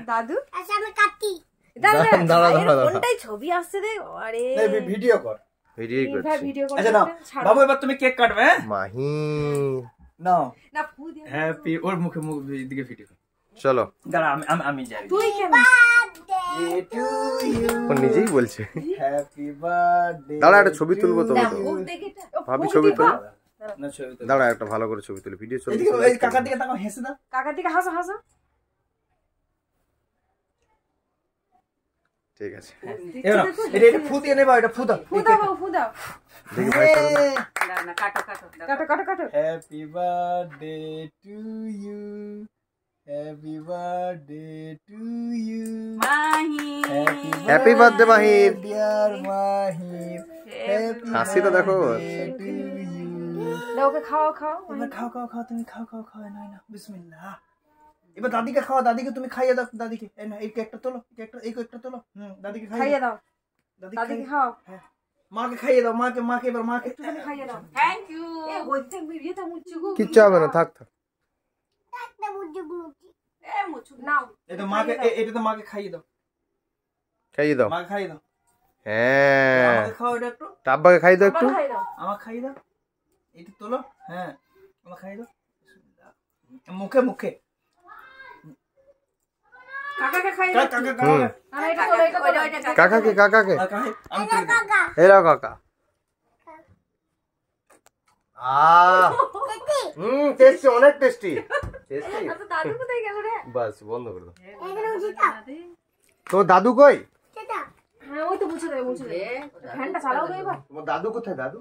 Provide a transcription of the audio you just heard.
দাদু আচ্ছা আমি কাটি কোনটাই ছবি আসছে রে আরে ভিডিও কর ভিডিও কর আচ্ছা নাও বাবু এবার তুমি কেক কাটবে হ্যাঁ মাহি নাও না ফু দিয়ে হ্যাপি ওর মুখে মুখ দিকে ভিডিও চলো দাঁড়া আমি যাই তুই কেন টু ইউ ও নিজেই বলছে হ্যাপি বার্থডে দাঁড়া একটা ছবি তুলবো তো মুখ দেখে ভাবি ছবি তুল না ছবি তো দাঁড়া একটা ভালো করে ছবি তুলে ভিডিও ছবি এদিকে এই কাকার দিকে তাকাও হেসে দাও কাকার দিকে হাসো হাসো ঠিক আছে এটা ফু দিয়ে নেবা এটা ফু দাও ফু দাও ফু দাও দেখি ভাই করো না না কাটো কাটো happy birthday to you happy birthday to you Mahi happy birthday মাহির ডিয়ার মাহির হ্যাপি হাসিটা দেখো টু ইউ ওকে খাও খাও এবার খাও তুমি খাও না বিসমিল্লাহ এবার দাদিকে খাওয়া দাদিকে তুমি খাইয়ে দাও দাদিকে এই না এই কেকটা তোলো এই কেকটা তোলো দাদিকে খাইয়ে দাও দাদিকে খাও হ্যাঁ মাকে খাইয়ে দাও মাকে এবার মাকে একটুখানি খাইয়ে দাও থ্যাংক ইউ এ ওইতে বিরিয়াটা মুচুগু কিচ্ছু হবে না থাক একটা মুজুগু এ মুচু নাও এটা মাকে এটা তো মাকে খাইয়ে দাও মাকে খাইয়ে দাও হ্যাঁ আমাকে খাও এটা একটু টাব্বাকে খাই দাও একটু আমাকে খাইয়ে দাও এটা তোলো হ্যাঁ আমাকে খাইয়ে দাও বিসমিল্লাহ মুখে কাকাকে খাইয়ে দাও না এটা তোলো এটা কাকাকে আমি তুলে দাও এরা কাকা টেস্টি অনেক টেস্টি আচ্ছা দাদু কোথায় গেল রে বাস বন্ধ করে দাও এখানে উঠিটা তো দাদু কই সেটা হ্যাঁ ওই তো মুছে দে ফ্যানটা চালাও তো এবার তোমার দাদু কোথায় দাদু